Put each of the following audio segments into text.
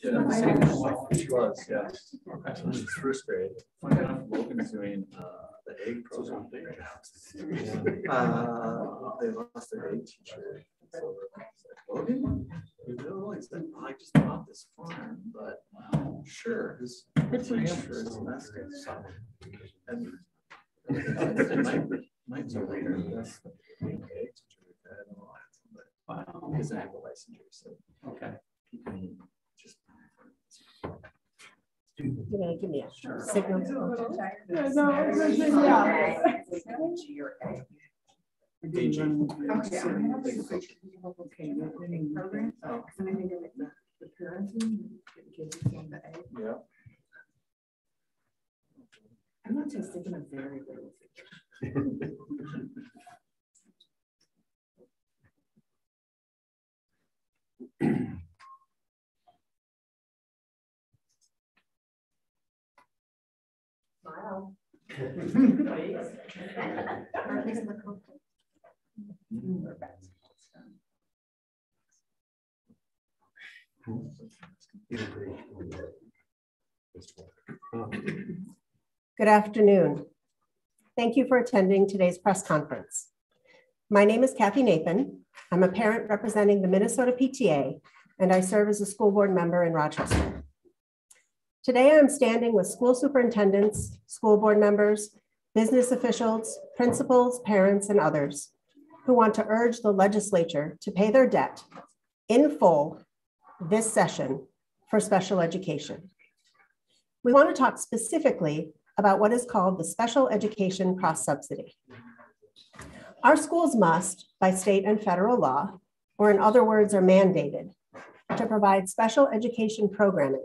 She was, yeah. Actually, she's first grade. Funny enough, Logan's doing the egg program. They lost their egg teacher. So Logan, you know, he said, I just bought this farm, but sure, his teacher is domestic. And might be later. That's the egg teacher we've had and all that. But he doesn't have a licensure, so okay. He can just. You're gonna give me a signal. Yeah. I'm not just thinking of very little. Smile. Good afternoon. Thank you for attending today's press conference. My name is Kathy Nathan. I'm a parent representing the Minnesota PTA, and I serve as a school board member in Rochester. Today, I'm standing with school superintendents, school board members, business officials, principals, parents, and others who want to urge the legislature to pay their debt in full this session for special education. We want to talk specifically about what is called the special education cross-subsidy. Our schools must, by state and federal law, or in other words, are mandated to provide special education programming.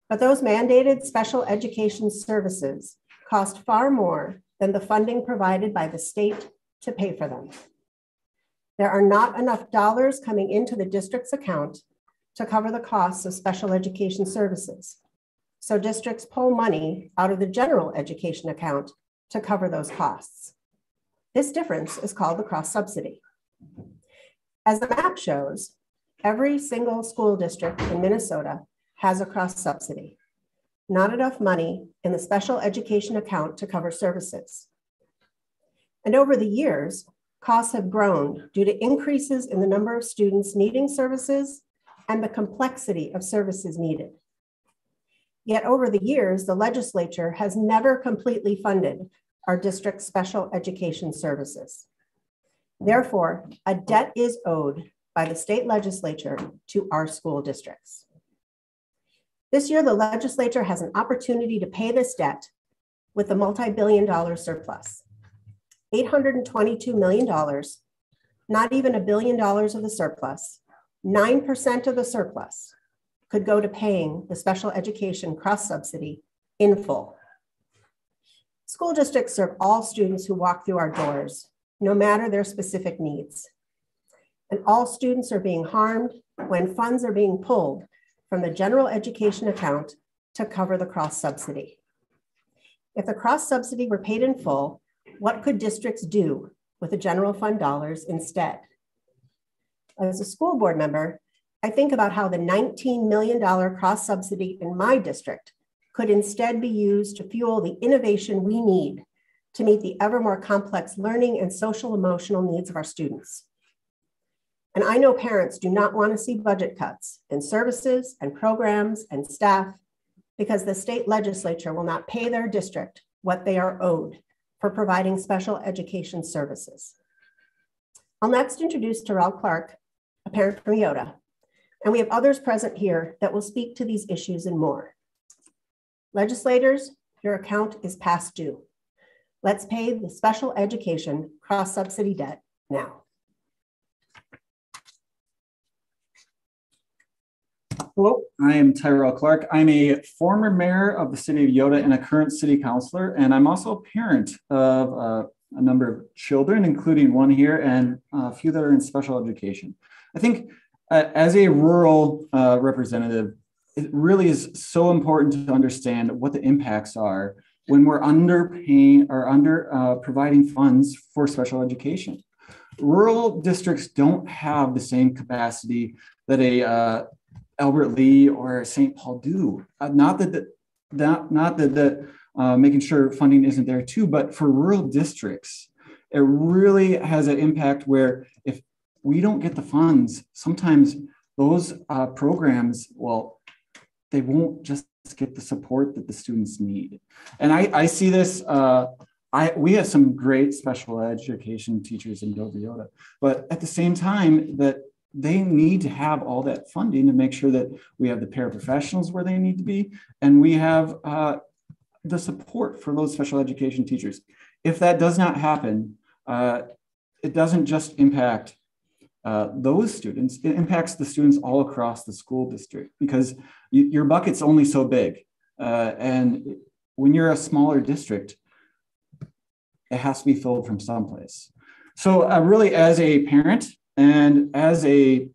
But those mandated special education services cost far more than the funding provided by the state to pay for them. There are not enough dollars coming into the district's account to cover the costs of special education services. So districts pull money out of the general education account to cover those costs. This difference is called the cross-subsidy. As the map shows, every single school district in Minnesota has a cross-subsidy, not enough money in the special education account to cover services. And over the years, costs have grown due to increases in the number of students needing services and the complexity of services needed. Yet over the years, the legislature has never completely funded our district's special education services. Therefore, a debt is owed by the state legislature to our school districts. This year, the legislature has an opportunity to pay this debt with a multi-billion-dollar surplus. $822 million, not even $1 billion of the surplus, 9% of the surplus could go to paying the special education cross-subsidy in full. School districts serve all students who walk through our doors, no matter their specific needs. And all students are being harmed when funds are being pulled from the general education account to cover the cross-subsidy. If the cross-subsidy were paid in full, what could districts do with the general fund dollars instead? As a school board member, I think about how the $19 million cross-subsidy in my district could instead be used to fuel the innovation we need to meet the ever more complex learning and social emotional needs of our students. And I know parents do not want to see budget cuts in services and programs and staff because the state legislature will not pay their district what they are owed for providing special education services. I'll next introduce Terrell Clark, a parent from Yoda, and we have others present here that will speak to these issues and more. Legislators, your account is past due. Let's pay the special education cross-subsidy debt now. Hello, I am Tyrell Clark. I'm a former mayor of the city of Yoda and a current city councilor, and I'm also a parent of a number of children, including one here and a few that are in special education. I think as a rural representative, it really is so important to understand what the impacts are when we're underpaying or providing funds for special education. Rural districts don't have the same capacity that a Albert Lee or St. Paul do. Not that making sure funding isn't there too, but for rural districts, it really has an impact where if we don't get the funds, sometimes those programs, well, they won't just get the support that the students need. And I see this, we have some great special education teachers in Dover Yoda, but at the same time that they need to have all that funding to make sure that we have the paraprofessionals where they need to be, and we have the support for those special education teachers. If that does not happen, it doesn't just impact those students, it impacts the students all across the school district, because your bucket's only so big. And when you're a smaller district, it has to be filled from someplace. So really, as a parent and as a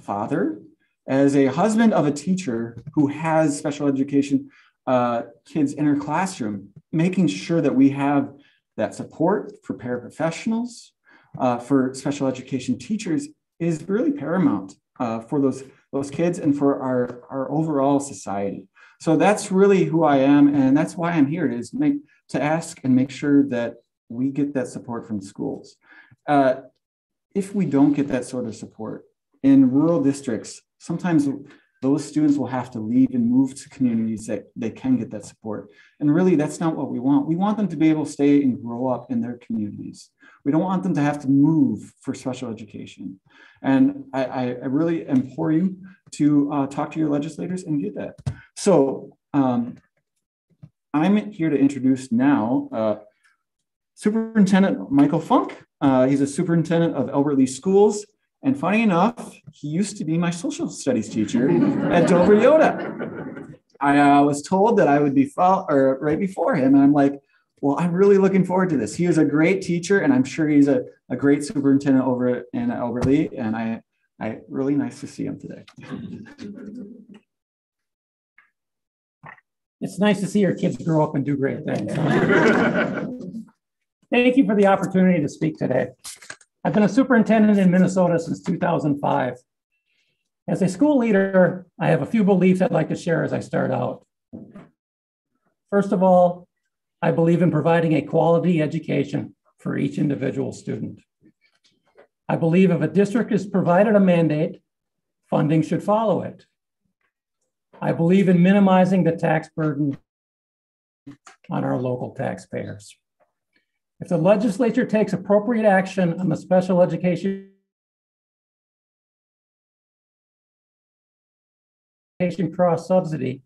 father, as a husband of a teacher who has special education kids in her classroom, making sure that we have that support for paraprofessionals, for special education teachers is really paramount for those kids and for our overall society. So that's really who I am, and that's why I'm here, is to ask and make sure that we get that support from schools. If we don't get that sort of support in rural districts, sometimes those students will have to leave and move to communities that they can get that support. And really, that's not what we want. We want them to be able to stay and grow up in their communities. We don't want them to have to move for special education. And I really implore you to talk to your legislators and get that. So I'm here to introduce now Superintendent Michael Funk. He's a superintendent of Albert Lee Schools. And funny enough, he used to be my social studies teacher at Dover Yoda. I was told that I would be right before him. And I'm like, well, I'm really looking forward to this. He is a great teacher, and I'm sure he's a great superintendent over in Albert Lee. And I really nice to see him today. It's nice to see your kids grow up and do great things. Thank you for the opportunity to speak today. I've been a superintendent in Minnesota since 2005. As a school leader, I have a few beliefs I'd like to share as I start out. First of all, I believe in providing a quality education for each individual student. I believe if a district is provided a mandate, funding should follow it. I believe in minimizing the tax burden on our local taxpayers. If the legislature takes appropriate action on the special education cross subsidy,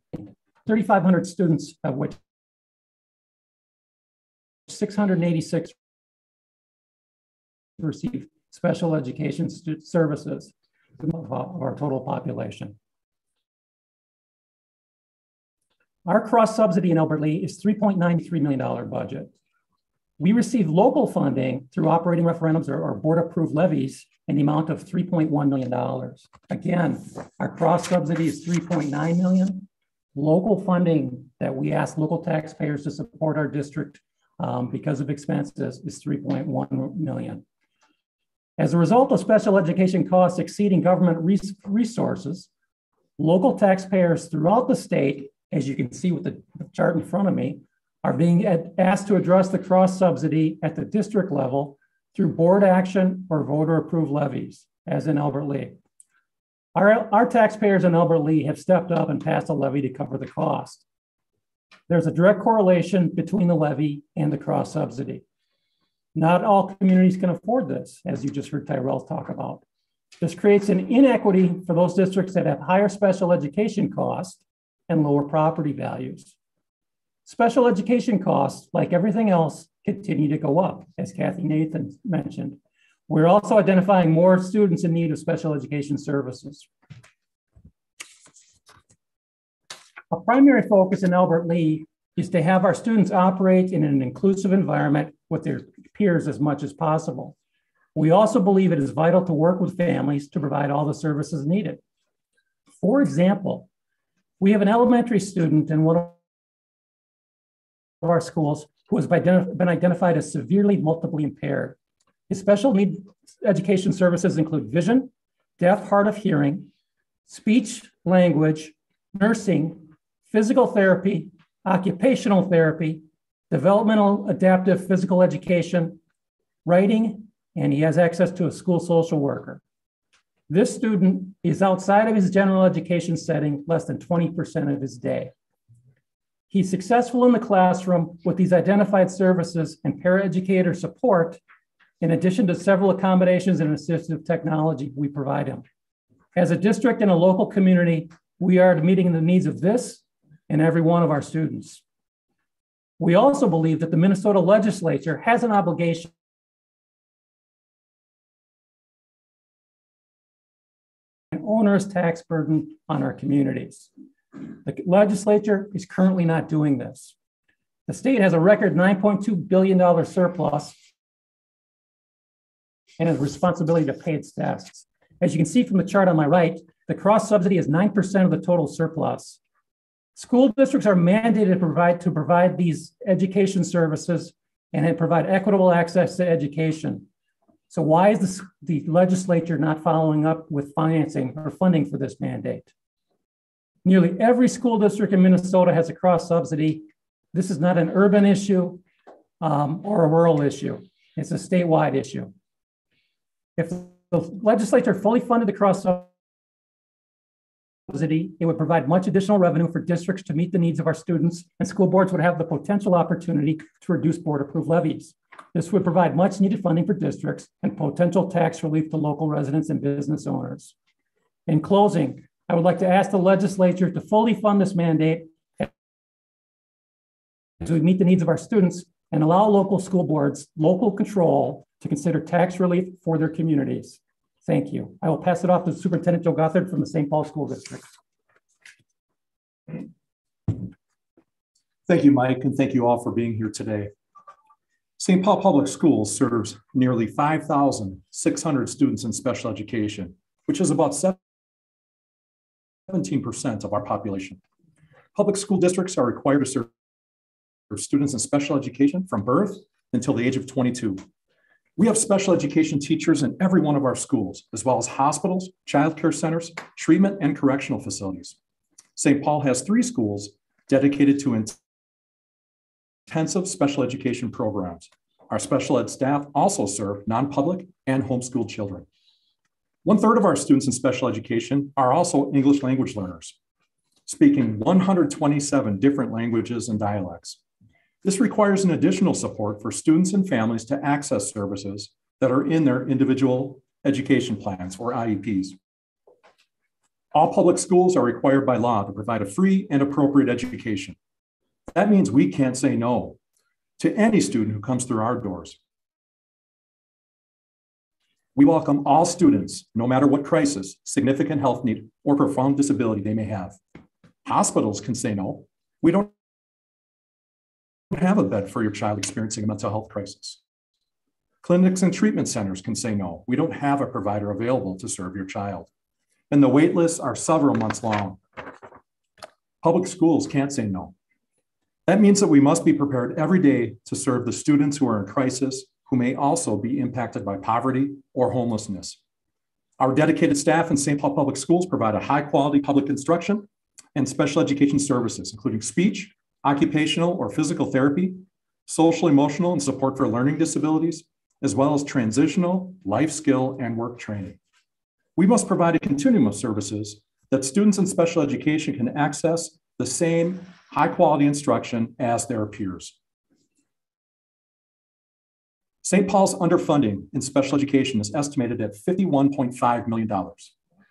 3,500 students, of which 686 receive special education services of our total population. Our cross subsidy in Albert Lee is $3.93 million budget. We receive local funding through operating referendums or board approved levies in the amount of $3.1 million. Again, our cross subsidy is $3.9 million. Local funding that we ask local taxpayers to support our district because of expenses is $3.1 million. As a result of special education costs exceeding government resources, local taxpayers throughout the state, as you can see with the chart in front of me, are being asked to address the cross subsidy at the district level through board action or voter approved levies, as in Albert Lee. Our taxpayers in Albert Lee have stepped up and passed a levy to cover the cost. There's a direct correlation between the levy and the cross subsidy. Not all communities can afford this, as you just heard Tyrell talk about. This creates an inequity for those districts that have higher special education costs and lower property values. Special education costs, like everything else, continue to go up, as Kathy Nathan mentioned. We're also identifying more students in need of special education services. A primary focus in Albert Lee is to have our students operate in an inclusive environment with their peers as much as possible. We also believe it is vital to work with families to provide all the services needed. For example, we have an elementary student in one of our schools who has been identified as severely multiply impaired. His special need education services include vision, deaf, hard of hearing, speech language, nursing, physical therapy, occupational therapy, developmental adaptive physical education, writing, and he has access to a school social worker. This student is outside of his general education setting less than 20% of his day. He's successful in the classroom with these identified services and paraeducator support, in addition to several accommodations and assistive technology we provide him. As a district and a local community, we are meeting the needs of this and every one of our students. We also believe that the Minnesota legislature has an obligation an onerous tax burden on our communities. The legislature is currently not doing this. The state has a record $9.2 billion surplus and has a responsibility to pay its debts. As you can see from the chart on my right, the cross subsidy is 9% of the total surplus. School districts are mandated to provide these education services and provide equitable access to education. So why is the legislature not following up with financing or funding for this mandate? Nearly every school district in Minnesota has a cross subsidy. This is not an urban issue or a rural issue. It's a statewide issue. If the legislature fully funded the cross subsidy, it would provide much additional revenue for districts to meet the needs of our students, and school boards would have the potential opportunity to reduce board-approved levies. This would provide much needed funding for districts and potential tax relief to local residents and business owners. In closing, I would like to ask the legislature to fully fund this mandate to meet the needs of our students and allow local school boards, local control, to consider tax relief for their communities. Thank you. I will pass it off to Superintendent Joe Gothard from the St. Paul School District. Thank you, Mike, and thank you all for being here today. St. Paul Public Schools serves nearly 5,600 students in special education, which is about 17% of our population. Public school districts are required to serve students in special education from birth until the age of 22. We have special education teachers in every one of our schools, as well as hospitals, childcare centers, treatment and correctional facilities. St. Paul has 3 schools dedicated to intensive special education programs. Our special ed staff also serve non-public and homeschooled children. 1/3 of our students in special education are also English language learners, speaking 127 different languages and dialects. This requires an additional support for students and families to access services that are in their individual education plans, or IEPs. All public schools are required by law to provide a free and appropriate education. That means we can't say no to any student who comes through our doors. We welcome all students, no matter what crisis, significant health need, or profound disability they may have. Hospitals can say no. We don't have a bed for your child experiencing a mental health crisis. Clinics and treatment centers can say no. We don't have a provider available to serve your child. And the wait lists are several months long. Public schools can't say no. That means that we must be prepared every day to serve the students who are in crisis, who may also be impacted by poverty or homelessness. Our dedicated staff in St. Paul Public Schools provide a high-quality public instruction and special education services, including speech, occupational or physical therapy, social, emotional, and support for learning disabilities, as well as transitional, life skill, and work training. We must provide a continuum of services that students in special education can access the same high-quality instruction as their peers. St. Paul's underfunding in special education is estimated at $51.5 million.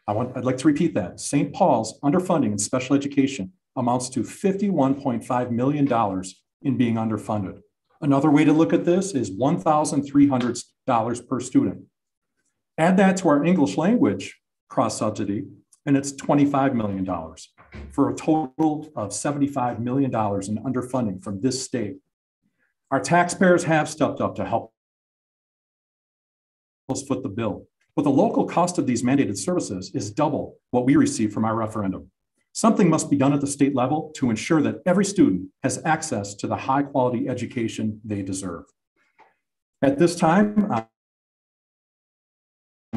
I'd like to repeat that. St. Paul's underfunding in special education amounts to $51.5 million in being underfunded. Another way to look at this is $1,300 per student. Add that to our English language cross subsidy, and it's $25 million for a total of $75 million in underfunding from this state. Our taxpayers have stepped up to help us foot the bill, but the local cost of these mandated services is double what we receive from our referendum. Something must be done at the state level to ensure that every student has access to the high quality education they deserve. At this time,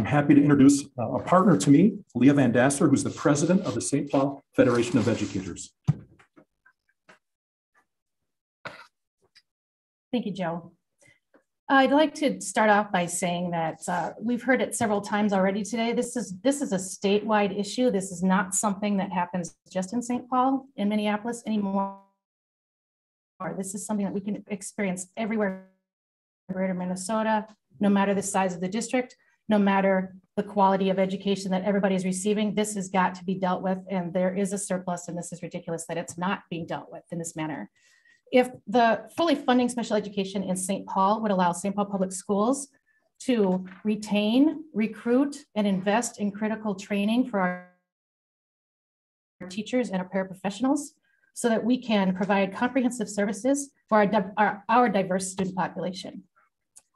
happy to introduce a partner to me, Leah Van Dasser, who's the president of the St. Paul Federation of Educators. Thank you, Joe. I'd like to start off by saying that we've heard it several times already today. This is a statewide issue. This is not something that happens just in St. Paul, in Minneapolis anymore. This is something that we can experience everywhere in greater Minnesota, no matter the size of the district, no matter the quality of education that everybody is receiving. This has got to be dealt with, and there is a surplus, and this is ridiculous that it's not being dealt with in this manner. If the fully funding special education in St. Paul would allow St. Paul Public Schools to retain, recruit, and invest in critical training for our teachers and our paraprofessionals so that we can provide comprehensive services for our diverse student population.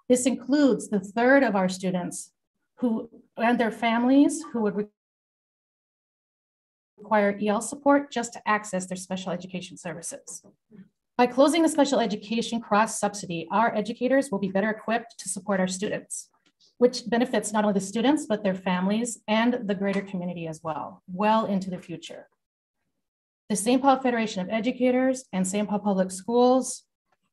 This includes the third of our students who and their families who would require EL support just to access their special education services. By closing the special education cross subsidy, our educators will be better equipped to support our students, which benefits not only the students, but their families and the greater community as well into the future. The St. Paul Federation of Educators and St. Paul Public Schools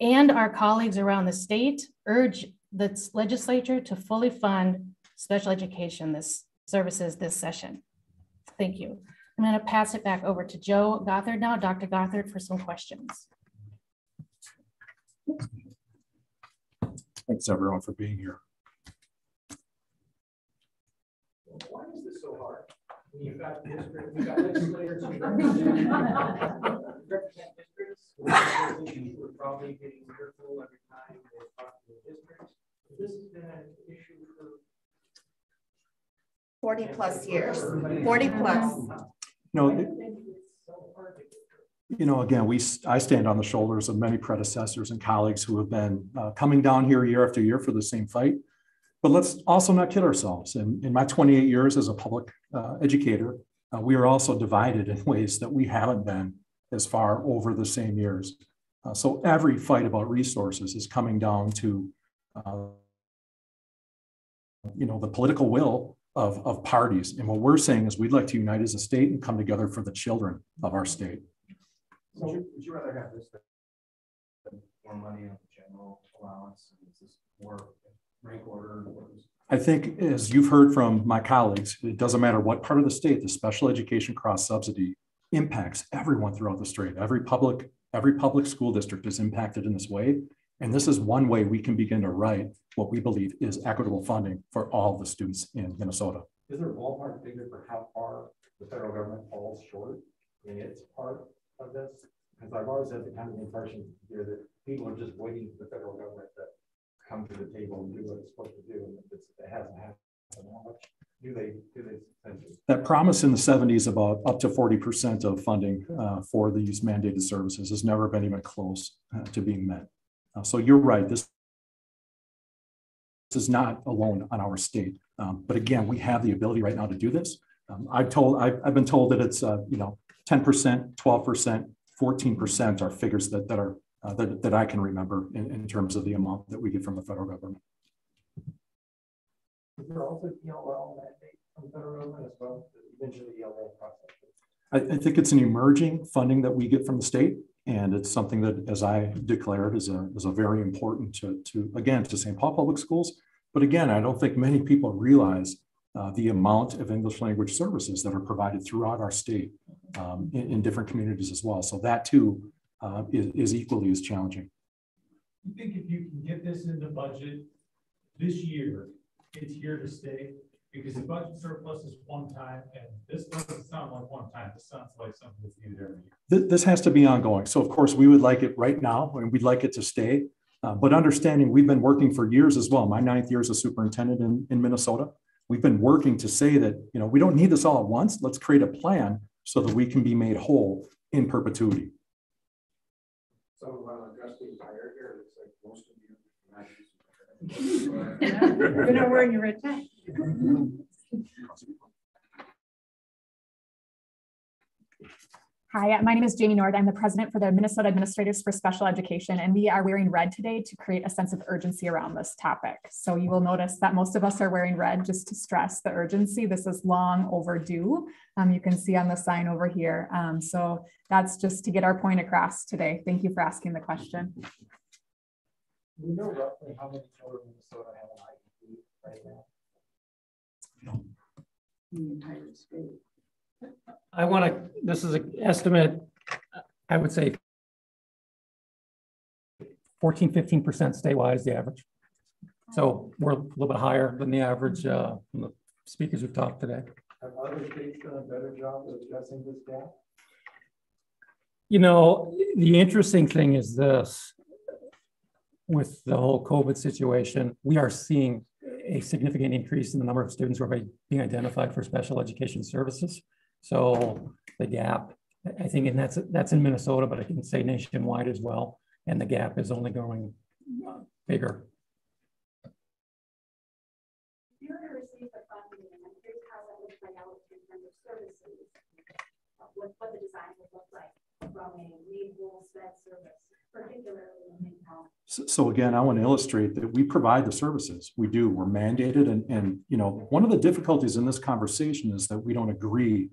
and our colleagues around the state urge the legislature to fully fund special education services this session. Thank you. I'm going to pass it back over to Joe Gothard now, Dr. Gothard, for some questions. Thanks everyone for being here. Why is this so hard? When you've got districts, you've got legislators, you represent districts, who are probably getting fearful every time they talk to the districts. This has been an issue for 40 plus years, 40 plus. Again, I stand on the shoulders of many predecessors and colleagues who have been coming down here year after year for the same fight. But let's also not kid ourselves. In my 28 years as a public educator, we are also divided in ways that we haven't been as far over the same years. So every fight about resources is coming down to the political will of parties. And what we're saying is we'd like to unite as a state and come together for the children of our state. So would you rather have this than more money on the general allowance? Is this more rank order? I think, as you've heard from my colleagues, it doesn't matter what part of the state, the special education cross subsidy impacts everyone throughout the state. Every public school district is impacted in this way. And this is one way we can begin to write what we believe is equitable funding for all the students in Minnesota. Is there a ballpark figure for how far the federal government falls short in its part of this? Because I've always had the kind of impression here that people are just waiting for the federal government to come to the table and do what it's supposed to do, and it hasn't happened. How much do they spend? That promise in the 70s about up to 40% of funding for these mandated services has never been even close to being met. So you're right. This is not alone on our state, but again, we have the ability right now to do this. I've been told that it's 10%, 12%, 14% are figures that I can remember in terms of the amount that we get from the federal government. Is there also ELL mandate from the federal government as well? Eventually ELL process. I think it's an emerging funding that we get from the state, and it's something that, as I declared, is a very important to St. Paul Public Schools. But again, I don't think many people realize the amount of English language services that are provided throughout our state in different communities as well. So that too is equally as challenging. You think if you can get this in the budget this year, it's here to stay? Because the budget surplus is one time, and this doesn't sound like one time. This sounds like something that's needed every year. This has to be ongoing. So of course we would like it right now, and we'd like it to stay. But understanding we've been working for years as well. My 9th year as a superintendent in Minnesota. We've been working to say that, we don't need this all at once. Let's create a plan so that we can be made whole in perpetuity. So while address being tired here, it's like most of you You're not wearing your red tie. Hi, my name is Jamie Nord. I'm the president for the Minnesota Administrators for Special Education, and we are wearing red today to create a sense of urgency around this topic. So you will notice that most of us are wearing red just to stress the urgency. This is long overdue. You can see on the sign over here. So that's just to get our point across today. Thank you for asking the question. We know roughly how many children in Minnesota have an IEP right now? The entire state. I want to, this is an estimate, I would say 14, 15% statewide is the average. So we're a little bit higher than the average from the speakers we've talked today. Have other states done a better job of addressing this gap? You know, the interesting thing is this, with the whole COVID situation, we are seeing a significant increase in the number of students who are being identified for special education services. So the gap, I think, and that's in Minnesota, but I can say nationwide as well. And the gap is only growing bigger. If you were to receive the funding, and here's how that would play out in terms of services, what the design would look like from a lead role sped service, particularly in town. So again, I want to illustrate that we provide the services. We do. We're mandated, and you know, one of the difficulties in this conversation is that we don't agree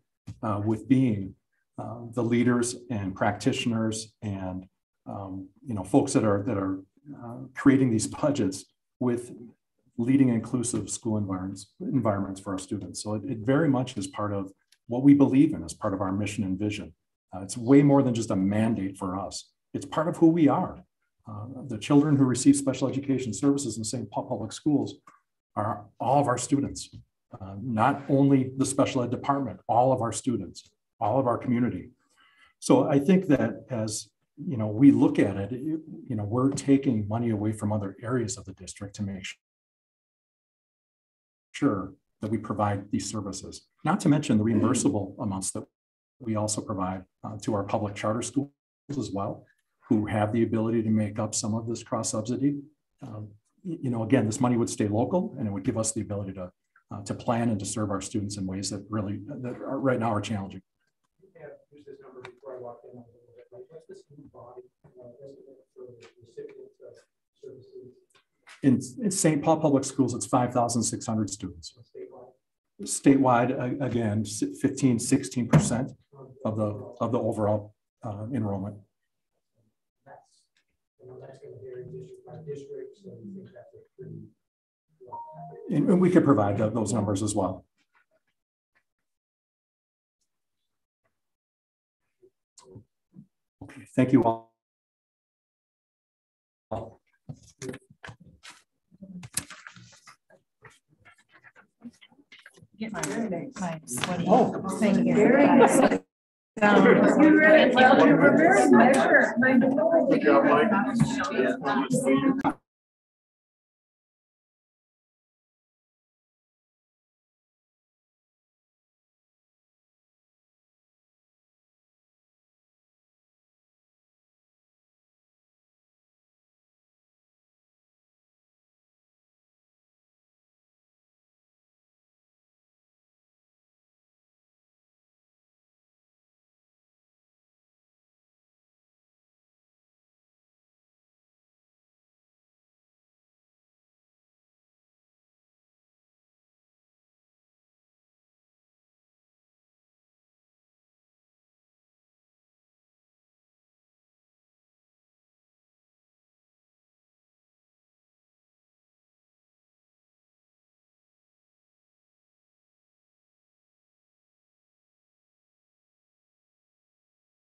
with being the leaders and practitioners and you know, folks that are creating these budgets with leading inclusive school environments for our students. So it very much is part of what we believe in as part of our mission and vision. It's way more than just a mandate for us. It's part of who we are. The children who receive special education services in St. Paul Public Schools are all of our students, not only the special ed department, all of our students, all of our community. So I think that as you know, we look at it, you know, we're taking money away from other areas of the district to make sure that we provide these services, not to mention the reimbursable amounts that we also provide to our public charter schools as well, who have the ability to make up some of this cross subsidy. You know, again, this money would stay local, and it would give us the ability to plan and to serve our students in ways that really right now are challenging. Yeah, use this number before I walk in. Like, what's the student body estimate for the recipients of services? In St. Paul Public Schools, it's 5,600 students. Statewide, again, 15, 16% of the overall enrollment. That's going to vary district by district, so we think that's a pretty. And we could provide those numbers as well. Okay, thank you all. Get my sweaty Thank you. very nice. You really, well, you were very measured. Good job, Mike.